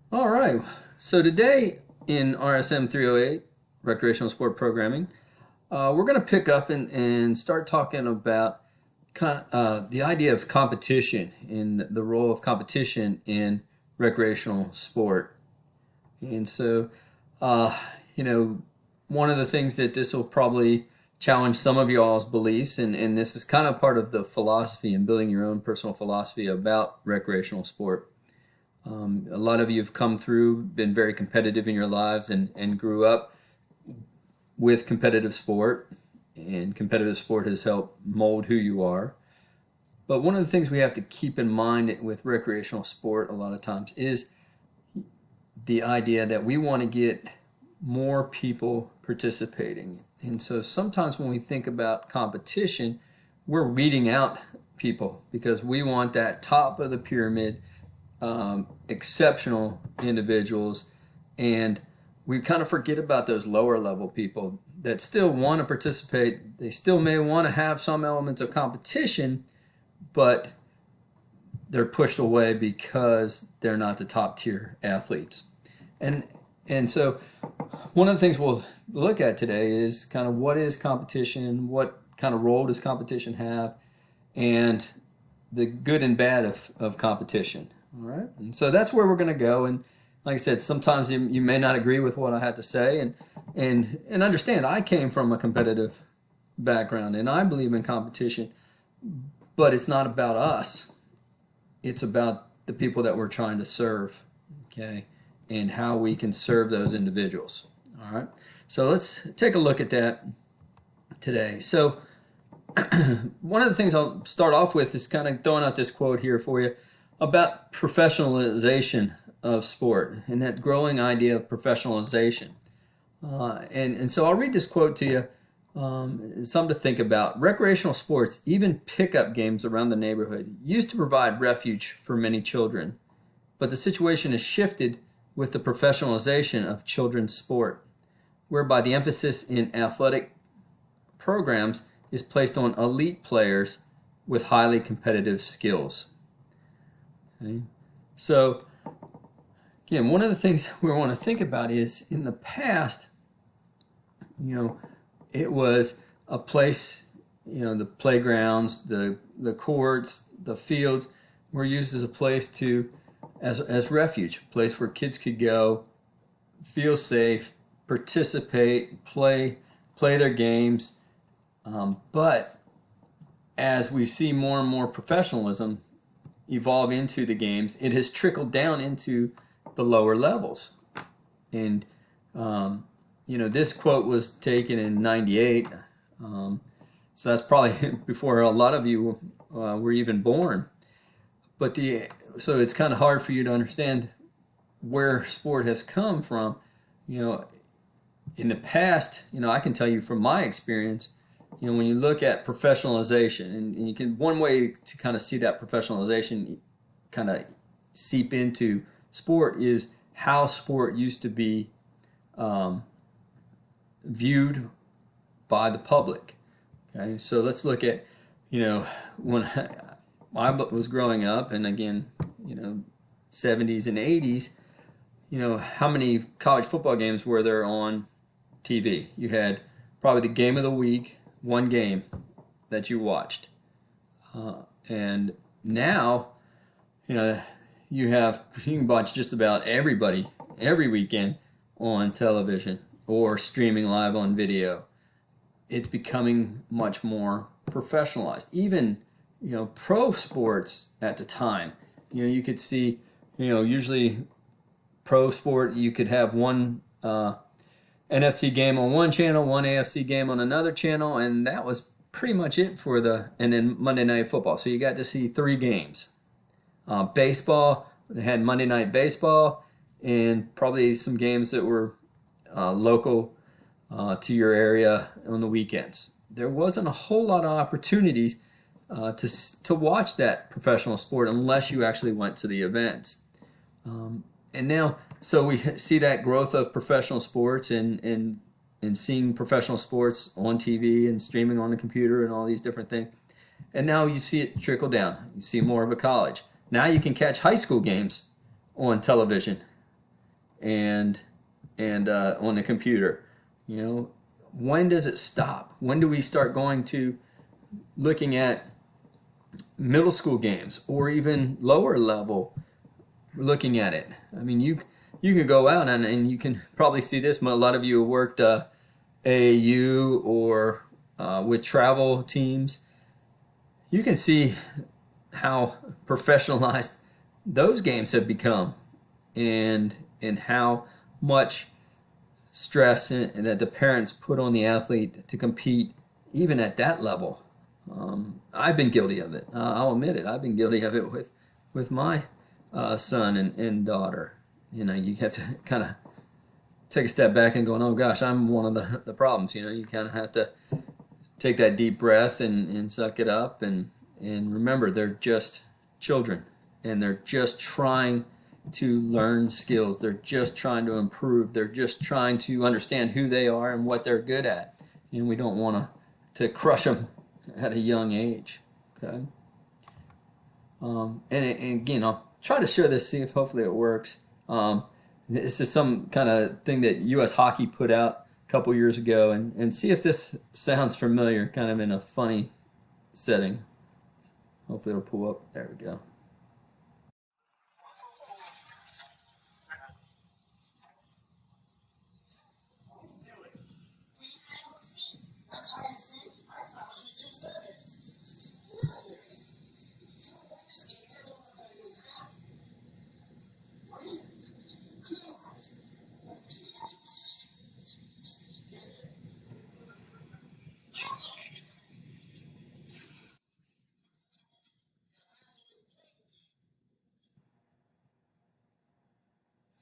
All right. So today in RSM 308, Recreational Sport Programming, we're going to pick up and start talking about the idea of competition and the role of competition in recreational sport. And so, uh, you know, one of the things that this will probably challenge some of y'all's beliefs, and this is kind of part of the philosophy and building your own personal philosophy about recreational sport. A lot of you have come through, been very competitive in your lives, and grew up with competitive sport, and competitive sport has helped mold who you are. But one of the things we have to keep in mind with recreational sport a lot of times is the idea that we want to get more people participating. And so sometimes when we think about competition, we're weeding out people because we want that top of the pyramid, exceptional individuals, and we kind of forget about those lower level people that still want to participate. They still may want to have some elements of competition, but they're pushed away because they're not the top tier athletes. And and so one of the things we'll look at today is kind of what is competition, what kind of role does competition have, and the good and bad of competition. All right. And so that's where we're going to go. And like I said, sometimes you may not agree with what I had to say, and understand I came from a competitive background and I believe in competition, but it's not about us. It's about the people that we're trying to serve, okay, and how we can serve those individuals. All right. So let's take a look at that today. So one of the things I'll start off with is kind of throwing out this quote here for you about professionalization of sport and that growing idea of professionalization. And so I'll read this quote to you. Something to think about. Recreational sports, even pickup games around the neighborhood, used to provide refuge for many children, but the situation has shifted with the professionalization of children's sport, whereby the emphasis in athletic programs is placed on elite players with highly competitive skills. Okay? So, again, one of the things we want to think about is in the past, it was a place, the playgrounds, the courts, the fields were used as a place as refuge, a place where kids could go, feel safe, participate, play their games. But as we see more and more professionalism evolve into the games, it has trickled down into the lower levels. And this quote was taken in '98, so that's probably before a lot of you were even born. But so it's kind of hard for you to understand where sport has come from. In the past, I can tell you from my experience, when you look at professionalization, and you can, one way to kind of see that professionalization kind of seep into sport is how sport used to be viewed by the public. Okay, so let's look at, when I was growing up, and again, 70s and 80s, how many college football games were there on TV? You had probably the game of the week, one game that you watched. And now, you can watch just about everybody every weekend on television or streaming live on video. It's becoming much more professionalized. Even, pro sports at the time, you could see, usually pro sport, you could have one NFC game on one channel, one AFC game on another channel, and that was pretty much it and then Monday Night Football. So you got to see three games. Baseball, they had Monday Night Baseball, and probably some games that were local to your area on the weekends. There wasn't a whole lot of opportunities to watch that professional sport unless you actually went to the events. And now, so we see that growth of professional sports and seeing professional sports on TV and streaming on the computer and all these different things. And now you see it trickle down. You see more of a college. Now you can catch high school games on television and on the computer. You know, when does it stop? When do we start going to looking at middle school games or even lower level looking at it? I mean, you can go out and you can probably see this. A lot of you have worked AAU or with travel teams. You can see how professionalized those games have become, and how much stress that the parents put on the athlete to compete even at that level. I've been guilty of it. I'll admit it. I've been guilty of it with my son and daughter. You know, you have to kind of take a step back and go, oh gosh, I'm one of the problems. You know, you kind of have to take that deep breath and suck it up and remember they're just children and they're just trying to learn skills. They're just trying to improve. They're just trying to understand who they are and what they're good at. And we don't want to crush them at a young age. Okay. And again, I'll try to show this, see if hopefully it works. This is some kind of thing that U.S. Hockey put out a couple years ago, and see if this sounds familiar, kind of in a funny setting. Hopefully it'll pull up. There we go.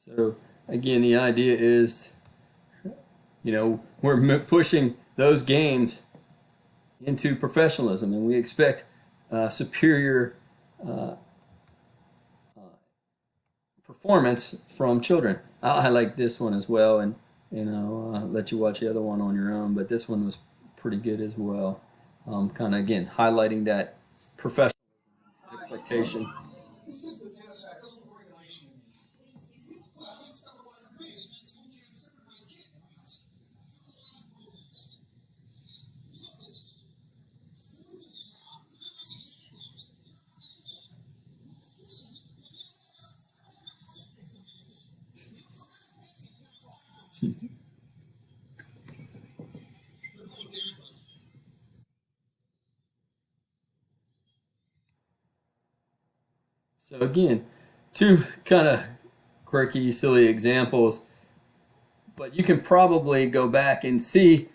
So again, the idea is, you know, we're pushing those games into professionalism, and we expect superior performance from children. I'll highlight this one as well, and I'll let you watch the other one on your own. But this one was pretty good as well. Kind of again highlighting that professional expectation. So again, two kind of quirky, silly examples, but you can probably go back and see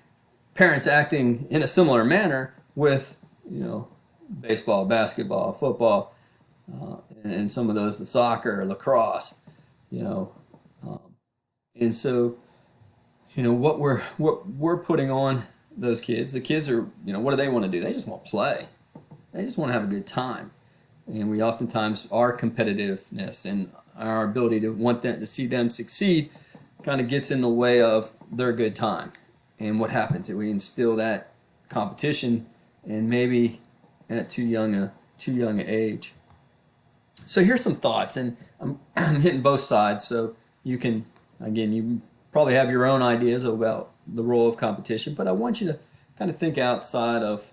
parents acting in a similar manner with, you know, baseball, basketball, football, and some of those, the soccer, lacrosse, you know, um, and so you know what we're putting on those kids. The kids are, you know, what do they want to do? They just want to play. They just want to have a good time. And we oftentimes our competitiveness and our ability to want them to see them succeed kind of gets in the way of their good time. And what happens if we instill that competition and maybe at too young a age? So here's some thoughts, and I'm hitting both sides, so you can, again, you probably have your own ideas about the role of competition, but I want you to kind of think outside of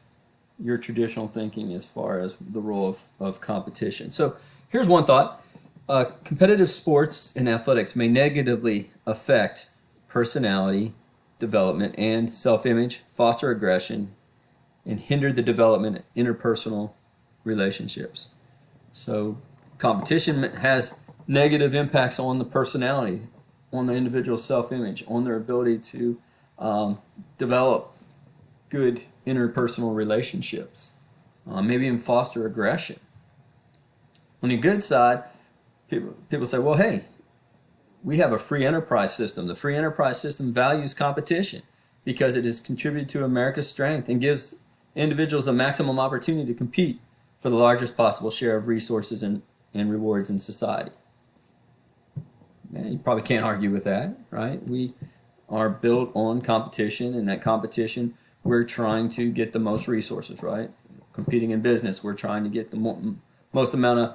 your traditional thinking as far as the role of competition. So here's one thought. Competitive sports and athletics may negatively affect personality development and self-image, foster aggression, and hinder the development of interpersonal relationships. So competition has negative impacts on the personality, on the individual's self-image, on their ability to develop good interpersonal relationships, maybe even foster aggression. On the good side, people say, well, hey, we have a free enterprise system. The free enterprise system values competition because it has contributed to America's strength and gives individuals a maximum opportunity to compete for the largest possible share of resources and rewards in society. Man, you probably can't argue with that, right? We are built on competition, and that competition, we're trying to get the most resources, right? Competing in business, we're trying to get the most amount of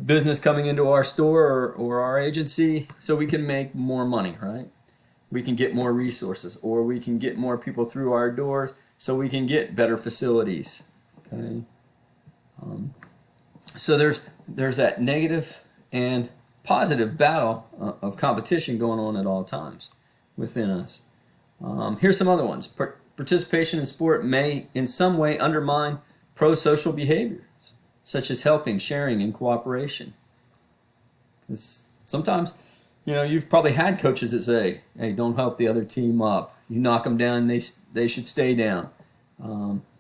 business coming into our store or our agency so we can make more money, right? We can get more resources, or we can get more people through our doors so we can get better facilities. Okay. So there's that negative and positive battle of competition going on at all times within us. Here's some other ones. Participation in sport may in some way undermine pro-social behaviors, such as helping, sharing, and cooperation. Because sometimes, you've probably had coaches that say, hey, don't help the other team up. You knock them down, they should stay down.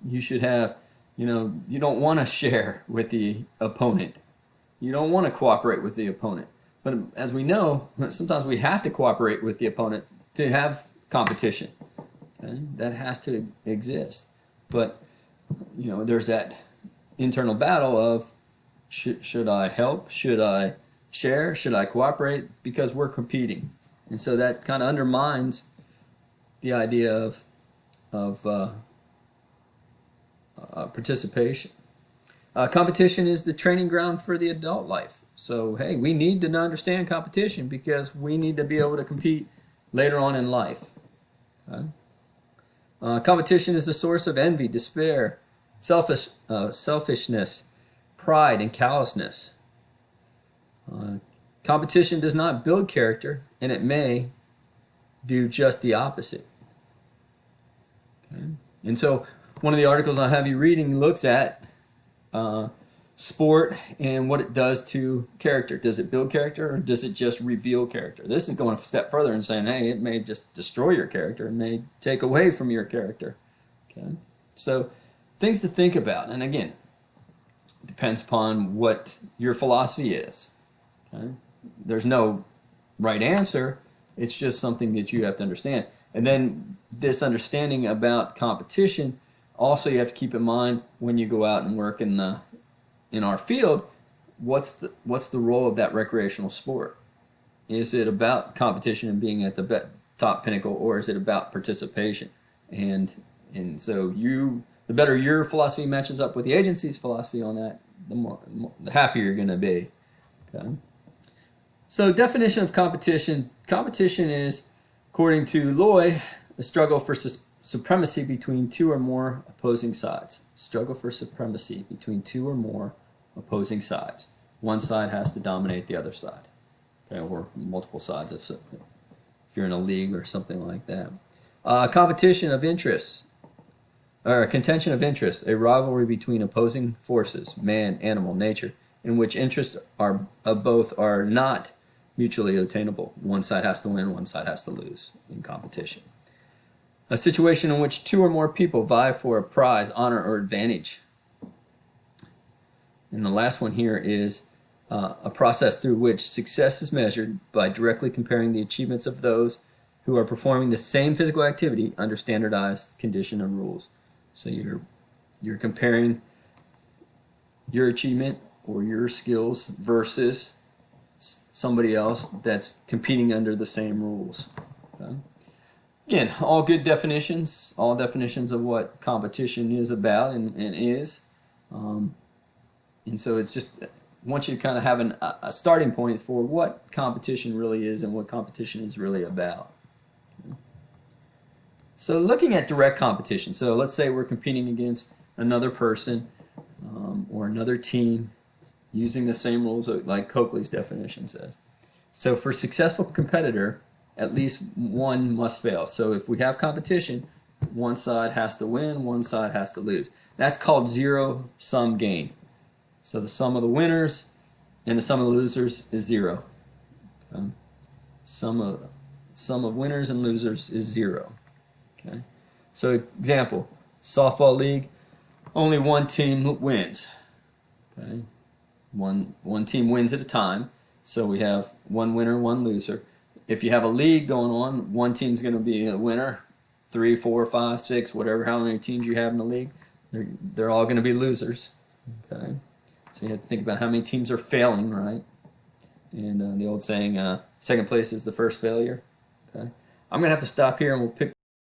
You should have, you don't want to share with the opponent. You don't want to cooperate with the opponent. But as we know, sometimes we have to cooperate with the opponent to have competition. Okay? That has to exist. But, there's that internal battle of should I help? Should I share? Should I cooperate? Because we're competing. And so that kind of undermines the idea of participation. Competition is the training ground for the adult life. So, hey, we need to understand competition because we need to be able to compete later on in life. Okay? Competition is the source of envy, despair, selfishness, pride, and callousness. Competition does not build character, and it may do just the opposite. Okay? And so one of the articles I have you reading looks at sport and what it does to character. Does it build character, or does it just reveal character? This is going a step further and saying, hey, it may just destroy your character. It may take away from your character. Okay? So things to think about. And again, it depends upon what your philosophy is. Okay? There's no right answer. It's just something that you have to understand. And then this understanding about competition, also you have to keep in mind when you go out and work in our field, what's the role of that recreational sport? Is it about competition and being at the top pinnacle, or is it about participation? And so the better your philosophy matches up with the agency's philosophy on that, the happier you're going to be. Okay. So definition of competition. Competition is, according to Loy, a struggle for supremacy between two or more opposing sides. Struggle for supremacy between two or more opposing sides. One side has to dominate the other side. Okay, or multiple sides if you're in a league or something like that. Competition of interests, or a contention of interests, a rivalry between opposing forces, man, animal, nature, in which interests of both are not mutually attainable. One side has to win, one side has to lose in competition. A situation in which two or more people vie for a prize, honor, or advantage. And the last one here is a process through which success is measured by directly comparing the achievements of those who are performing the same physical activity under standardized condition and rules. So you're comparing your achievement or your skills versus somebody else that's competing under the same rules. Okay? Again, all good definitions, all definitions of what competition is about and is. And so it's just, I want you to kind of have a starting point for what competition really is and what competition is really about. Okay. So looking at direct competition, so let's say we're competing against another person or another team using the same rules like Coakley's definition says. So for a successful competitor, at least one must fail. So if we have competition, one side has to win, one side has to lose. That's called zero-sum game. So the sum of the winners and the sum of the losers is zero. Okay? Sum of winners and losers is zero. Okay? So example, softball league, only one team wins. Okay? One team wins at a time. So we have one winner, one loser. If you have a league going on, one team's going to be a winner, 3, 4, 5, 6, whatever, how many teams you have in the league, they're all going to be losers. Okay, so you have to think about how many teams are failing, right? And the old saying, second place is the first failure. Okay, I'm going to have to stop here and we'll pick